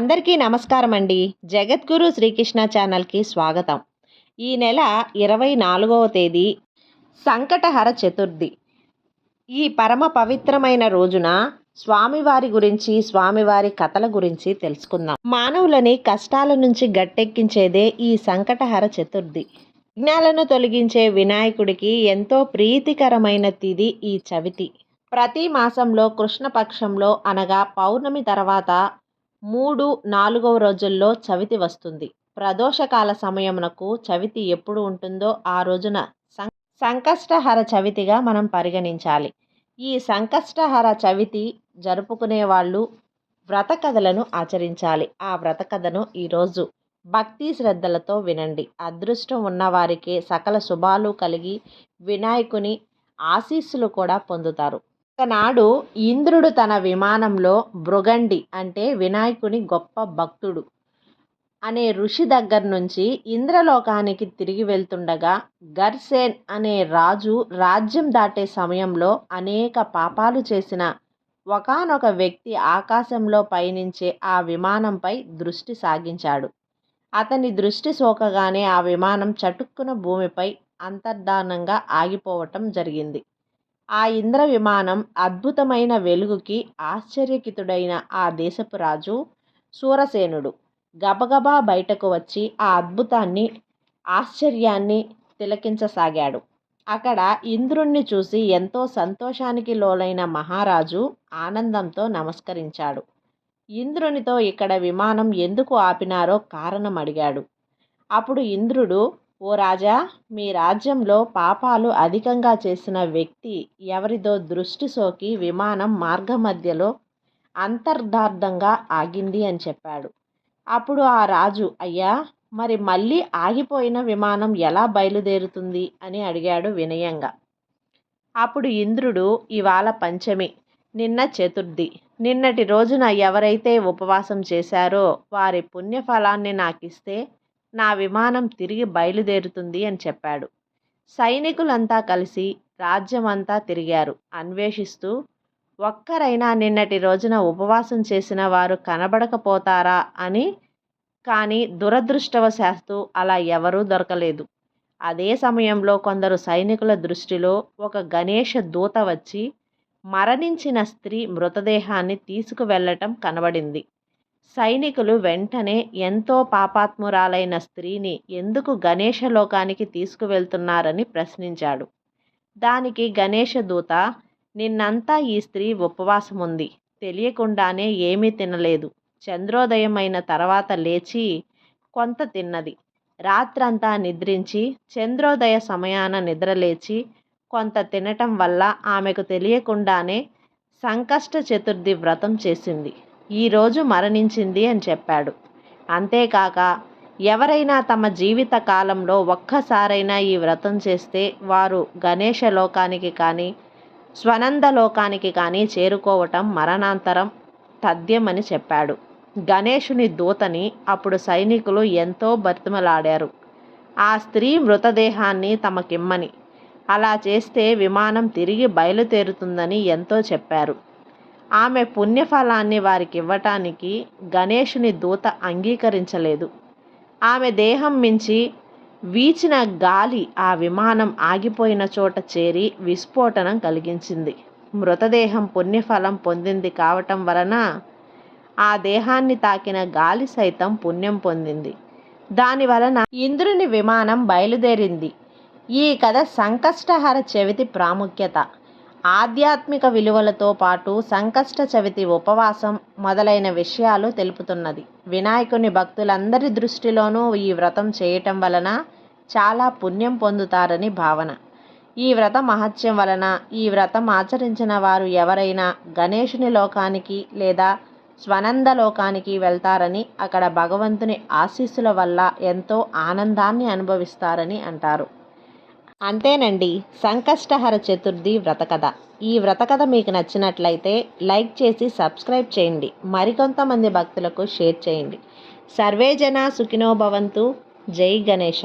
అందరికీ నమస్కారం అండి. జగద్గురు శ్రీకృష్ణ ఛానల్కి స్వాగతం. ఈ నెల 24వ తేదీ సంకటహర చతుర్థి. ఈ పరమ పవిత్రమైన రోజున స్వామివారి గురించి, స్వామివారి కథల గురించి తెలుసుకుందాం. మానవులని కష్టాల నుంచి గట్టెక్కించేదే ఈ సంకటహర చతుర్థి. విఘ్నాలను తొలగించే వినాయకుడికి ఎంతో ప్రీతికరమైన తిథి ఈ చవితి. ప్రతి మాసంలో కృష్ణపక్షంలో అనగా పౌర్ణమి తర్వాత 3, 4వ రోజుల్లో చవితి వస్తుంది. ప్రదోషకాల సమయమునకు చవితి ఎప్పుడు ఉంటుందో ఆ రోజున సంకష్టహర చవితిగా మనం పరిగణించాలి. ఈ సంకష్టహర చవితి జరుపుకునే వాళ్ళు వ్రత కథలను ఆచరించాలి. ఆ వ్రత కథను ఈరోజు భక్తి శ్రద్ధలతో వినండి. అదృష్టం ఉన్నవారికి సకల శుభాలు కలిగి వినాయకుని ఆశీస్సులు కూడా పొందుతారు. ఒకనాడు ఇంద్రుడు తన విమానంలో భృగండి అంటే వినాయకుని గొప్ప భక్తుడు అనే ఋషి దగ్గర నుంచి ఇంద్రలోకానికి తిరిగి వెళ్తుండగా గర్సేన్ అనే రాజు రాజ్యం దాటే సమయంలో అనేక పాపాలు చేసిన ఒకానొక వ్యక్తి ఆకాశంలో పయనించే ఆ విమానంపై దృష్టి సాగించాడు. అతని దృష్టి సోకగానే ఆ విమానం చటుక్కున భూమిపై అంతర్ధానంగా ఆగిపోవటం జరిగింది. ఆ ఇంద్ర విమానం అద్భుతమైన వెలుగుకి ఆశ్చర్యకితుడైన ఆ దేశపు రాజు సూరసేనుడు గబగబా బయటకు వచ్చి ఆ అద్భుతాన్ని, ఆశ్చర్యాన్ని తిలకించసాగాడు. అక్కడ ఇంద్రుణ్ణి చూసి ఎంతో సంతోషానికి లోనైన మహారాజు ఆనందంతో నమస్కరించాడు. ఇంద్రునితో ఇక్కడ విమానం ఎందుకు ఆపినారో కారణం అడిగాడు. అప్పుడు ఇంద్రుడు, ఓ రాజా, మీ రాజ్యంలో పాపాలు అధికంగా చేసిన వ్యక్తి ఎవరిదో దృష్టి సోకి విమానం మార్గమధ్యలో అంతర్ధార్థంగా ఆగింది అని చెప్పాడు. అప్పుడు ఆ రాజు, అయ్యా, మరి మళ్ళీ ఆగిపోయిన విమానం ఎలా బయలుదేరుతుంది అని అడిగాడు వినయంగా. అప్పుడు ఇంద్రుడు, ఇవాళ పంచమి, నిన్న చతుర్థి. నిన్నటి రోజున ఎవరైతే ఉపవాసం చేశారో వారి పుణ్యఫలాన్ని నాకిస్తే నా విమానం తిరిగి బయలుదేరుతుంది అని చెప్పాడు. సైనికులంతా కలిసి రాజ్యమంతా తిరిగారు అన్వేషిస్తూ. ఒక్కరైనా నిన్నటి రోజున ఉపవాసం చేసిన వారు కనబడకపోతారా అని. కానీ దురదృష్టవశాత్తు అలా ఎవరూ దొరకలేదు. అదే సమయంలో కొందరు సైనికుల దృష్టిలో ఒక గణేష దూత వచ్చి మరణించిన స్త్రీ మృతదేహాన్ని తీసుకువెళ్ళటం కనబడింది. సైనికులు వెంటనే ఎంతో పాపాత్మురాలైన స్త్రీని ఎందుకు గణేష లోకానికి తీసుకువెళ్తున్నారని ప్రశ్నించాడు. దానికి గణేష దూత, నిన్నంతా ఈ స్త్రీ ఉపవాసం ఉంది, తెలియకుండానే ఏమీ తినలేదు. చంద్రోదయం అయిన తర్వాత లేచి కొంత తిన్నది. రాత్రంతా నిద్రించి చంద్రోదయ సమయాన నిద్రలేచి కొంత తినటం వల్ల ఆమెకు తెలియకుండానే సంకష్ట చతుర్థి వ్రతం చేసింది. ఈరోజు మరణించింది అని చెప్పాడు. అంతేకాక ఎవరైనా తమ జీవిత కాలంలో ఒక్కసారైనా ఈ వ్రతం చేస్తే వారు గణేష లోకానికి కానీ స్వనంద లోకానికి కానీ చేరుకోవటం మరణాంతరం తథ్యమని చెప్పాడు. గణేశుని దూతని అప్పుడు సైనికులు ఎంతో బతిమలాడారు ఆ స్త్రీ మృతదేహాన్ని తమకిమ్మని. అలా చేస్తే విమానం తిరిగి బయలుదేరుతుందని ఎంతో చెప్పారు. ఆమె పుణ్యఫలాన్ని వారికి ఇవ్వటానికి గణేశుని దూత అంగీకరించలేదు. ఆమె దేహం మించి వీచిన గాలి ఆ విమానం ఆగిపోయిన చోట చేరి విస్ఫోటనం కలిగించింది. మృతదేహం పుణ్యఫలం పొందింది కావటం వలన ఆ దేహాన్ని తాకిన గాలి సైతం పుణ్యం పొందింది. దానివలన ఇంద్రుని విమానం బయలుదేరింది. ఈ కథ సంకష్టహర చవితి ప్రాముఖ్యత, ఆధ్యాత్మిక విలువలతో పాటు సంకష్ట చవితి ఉపవాసం మొదలైన విషయాలు తెలుపుతున్నది. వినాయకుని భక్తులందరి దృష్టిలోనూ ఈ వ్రతం చేయటం వలన చాలా పుణ్యం పొందుతారని భావన. ఈ వ్రత మహత్యం వలన ఈ వ్రతం ఆచరించిన వారు ఎవరైనా గణేశుని లోకానికి లేదా స్వనంద లోకానికి వెళ్తారని, అక్కడ భగవంతుని ఆశీస్సుల వల్ల ఎంతో ఆనందాన్ని అనుభవిస్తారని అంటారు. అంతేనండి, సంకష్టహర చతుర్థి వ్రతకథ. ఈ వ్రతకథ మీకు నచ్చినట్లయితే లైక్ చేసి సబ్స్క్రైబ్ చేయండి. మరికొంతమంది భక్తులకు షేర్ చేయండి. సర్వే జనా సుఖినో భవంతు. జై గణేశ.